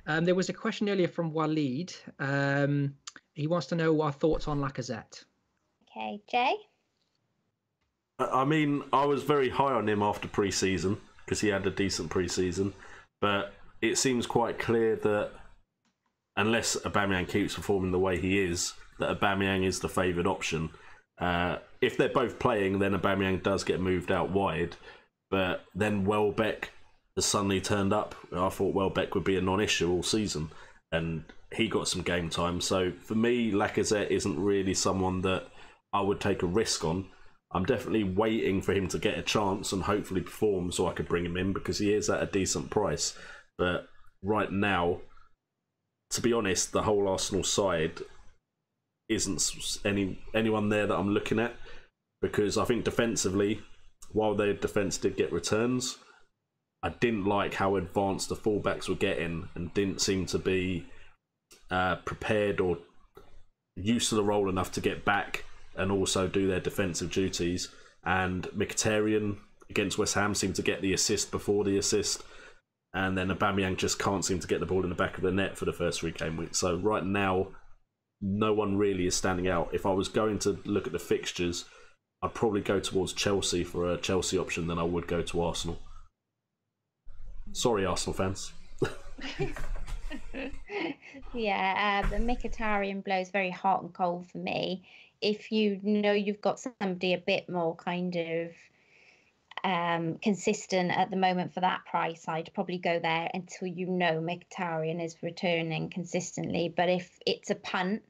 There was a question earlier from Waleed. He wants to know our thoughts on Lacazette. Okay, Jay? I mean, I was very high on him after pre-season because he had a decent pre-season, but it seems quite clear that unless Aubameyang keeps performing the way he is, that Aubameyang is the favoured option. If they're both playing, then Aubameyang does get moved out wide, but then Welbeck has suddenly turned up. I thought Welbeck would be a non-issue all season, and he got some game time. So for me, Lacazette isn't really someone that I would take a risk on. I'm definitely waiting for him to get a chance and hopefully perform so I could bring him in because he is at a decent price. But right now, to be honest, the whole Arsenal side isn't anyone there that I'm looking at, because I think defensively, while their defence did get returns, I didn't like how advanced the fullbacks were getting and didn't seem to be prepared or used to the role enough to get back and also do their defensive duties. And Mkhitaryan against West Ham seemed to get the assist before the assist, and then Aubameyang just can't seem to get the ball in the back of the net for the first 3 game weeks. So right now, no one really is standing out. If I was going to look at the fixtures, I'd probably go towards Chelsea for a Chelsea option than I would go to Arsenal. Sorry, Arsenal fans. Yeah, the Mkhitaryan blows very hot and cold for me. If you know you've got somebody a bit more kind of consistent at the moment for that price, I'd probably go there until you know Mkhitaryan is returning consistently. But if it's a punt,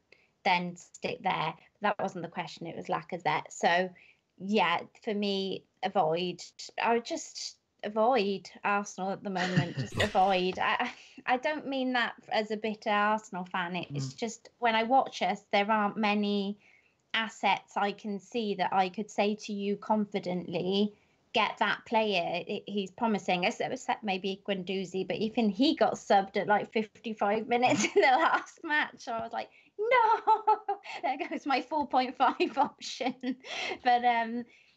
then stick there. That wasn't the question, it was Lacazette. So yeah, for me, avoid. I would just avoid Arsenal at the moment. Just avoid. I don't mean that as a bitter Arsenal fan. It's just when I watch us, there aren't many assets I can see that I could say to you confidently, get that player. He's promising, except maybe Guendouzi, but even he got subbed at like 55 minutes in the last match. So I was like, no, there goes my 4.5 option. But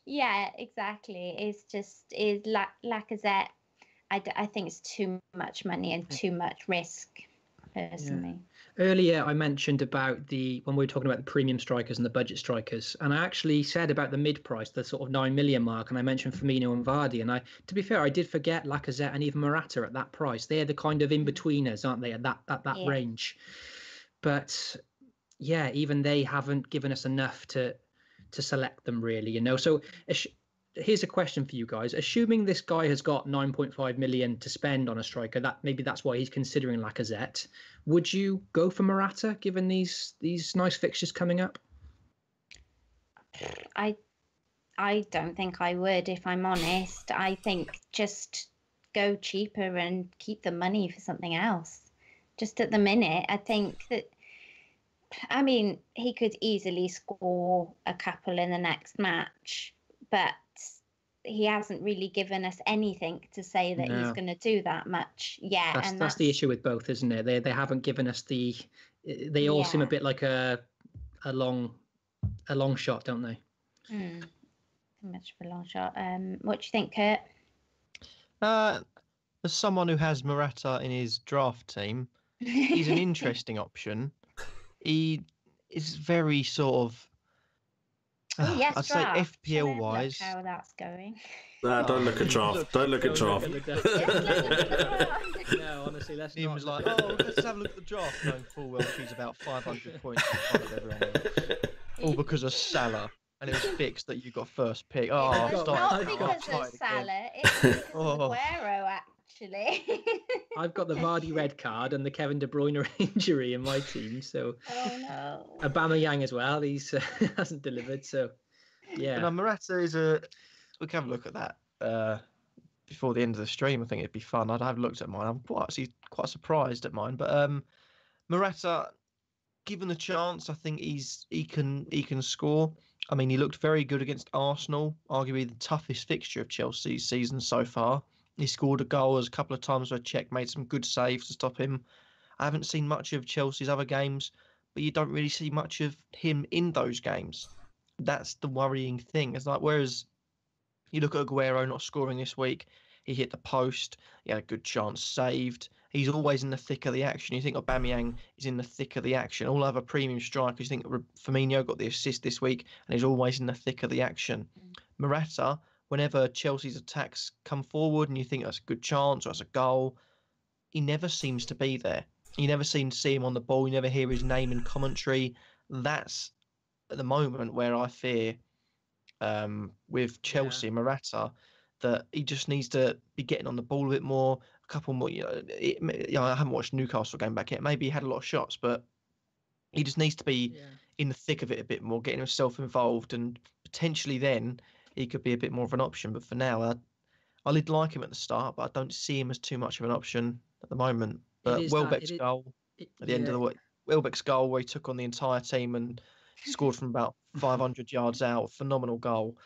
yeah, exactly. It's just Lacazette. I think it's too much money and too much risk, personally. Yeah. Earlier, I mentioned about when we were talking about the premium strikers and the budget strikers, and I actually said about the mid price, the sort of 9 million mark, and I mentioned Firmino and Vardy. And to be fair, I did forget Lacazette and even Morata at that price. They're the kind of in-betweeners, aren't they, at that range? But yeah, even they haven't given us enough to select them, really, you know. So here's a question for you guys. Assuming this guy has got 9.5 million to spend on a striker, maybe that's why he's considering Lacazette. Would you go for Morata given these nice fixtures coming up? I don't think I would, if I'm honest. I think just go cheaper and keep the money for something else. Just at the minute, I think that, I mean, he could easily score a couple in the next match, but he hasn't really given us anything to say that he's going to do that much yet. That's the issue with both, isn't it? They haven't given us they all seem a bit like a long shot, don't they? Much of a long shot. What do you think, Kurt? As someone who has Morata in his draft team, he's an interesting option. He is very sort of, yes, I'd say FPL wise. How that's going. Don't look at draft. Don't look at draft. No, honestly, let's He not. was like, let's have a look at the draft, knowing full well she's about 500 points in front of everyone else. All because of Salah, and it was fixed that you got first pick. It's not because of Salah, it's because of Aguero, actually. I've got the Vardy red card and the Kevin De Bruyne injury in my team, so Aubameyang as well. He's hasn't delivered, so yeah. But Morata is we can have a look at that before the end of the stream. I think it'd be fun. I'd have looked at mine. I'm quite surprised at mine, but Morata, given the chance, I think he can score. I mean, he looked very good against Arsenal, arguably the toughest fixture of Chelsea's season so far. He scored a goal a couple of times where Cech made some good saves to stop him. I haven't seen much of Chelsea's other games, but you don't really see much of him in those games. That's the worrying thing. It's like, whereas you look at Aguero not scoring this week, He hit the post. He had a good chance saved. He's always in the thick of the action. You think Aubameyang is in the thick of the action. All other premium strikers, you think Firmino got the assist this week, and he's always in the thick of the action. Morata, whenever Chelsea's attacks come forward and you think that's a good chance or that's a goal, he never seems to be there. You never seem to see him on the ball. You never hear his name in commentary. That's at the moment where I fear with Chelsea, Morata, that he just needs to be getting on the ball a bit more. A couple more, I haven't watched Newcastle game back yet. Maybe he had a lot of shots, but he just needs to be in the thick of it a bit more, getting himself involved, and potentially then he could be a bit more of an option. But for now, I did like him at the start, but I don't see him as too much of an option at the moment. But Welbeck's goal at the end of the week, Welbeck's goal where he took on the entire team and scored from about 500 yards out, phenomenal goal.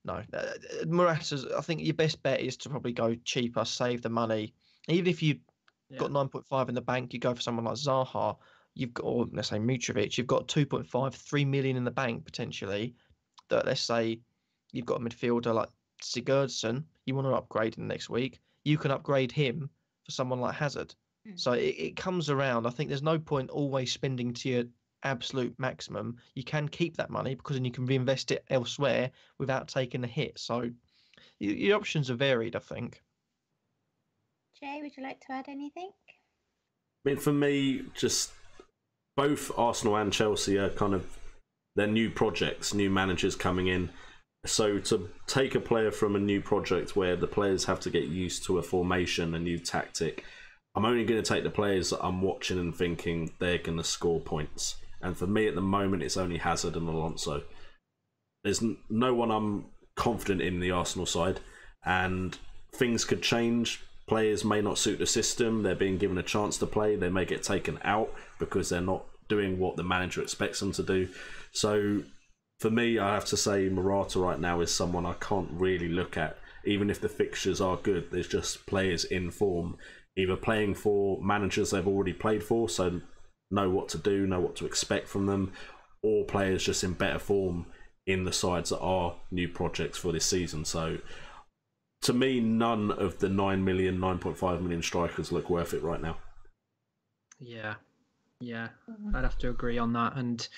No, Morata's, I think your best bet is to probably go cheaper, save the money. Even if you've got 9.5 in the bank, you go for someone like Zaha, you've got, or let's say Mitrovic, you've got 2.5, 3 million in the bank potentially. That, let's say you've got a midfielder like Sigurdsson, you want to upgrade in the next week, you can upgrade him for someone like Hazard. So it comes around. I think there's no point always spending to your absolute maximum. You can keep that money because then you can reinvest it elsewhere without taking a hit. So your options are varied, I think. Jay, would you like to add anything? I mean, for me, just both Arsenal and Chelsea are kind of, they're new projects, new managers coming in. So to take a player from a new project where the players have to get used to a formation, a new tactic, I'm only going to take the players that I'm watching and thinking they're going to score points. And for me at the moment, it's only Hazard and Alonso. There's no one I'm confident in the Arsenal side. And things could change. Players may not suit the system. They're being given a chance to play. They may get taken out because they're not doing what the manager expects them to do. So for me, I have to say Morata right now is someone I can't really look at. Even if the fixtures are good, there's just players in form, either playing for managers they've already played for, so know what to do, know what to expect from them, or players just in better form in the sides that are new projects for this season. So to me, none of the 9 million, 9.5 million strikers look worth it right now. Yeah, I'd have to agree on that. And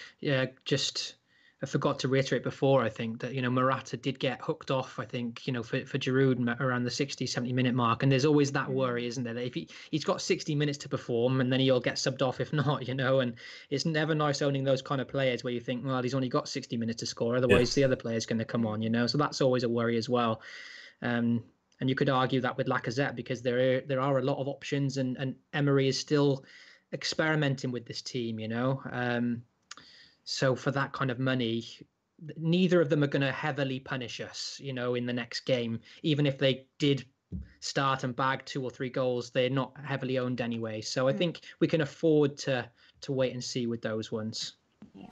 just I forgot to reiterate before, I think that, Morata did get hooked off, I think, for Giroud around the 60, 70 minute mark. And there's always that worry, isn't there? That if he's got 60 minutes to perform and then he'll get subbed off if not, and it's never nice owning those kind of players where you think, well, he's only got 60 minutes to score. Otherwise, the other player's going to come on, So that's always a worry as well. And you could argue that with Lacazette because there are a lot of options and Emery is still experimenting with this team, So for that kind of money, neither of them are going to heavily punish us, in the next game. Even if they did start and bag 2 or 3 goals, they're not heavily owned anyway. So I think we can afford to wait and see with those ones. Yeah.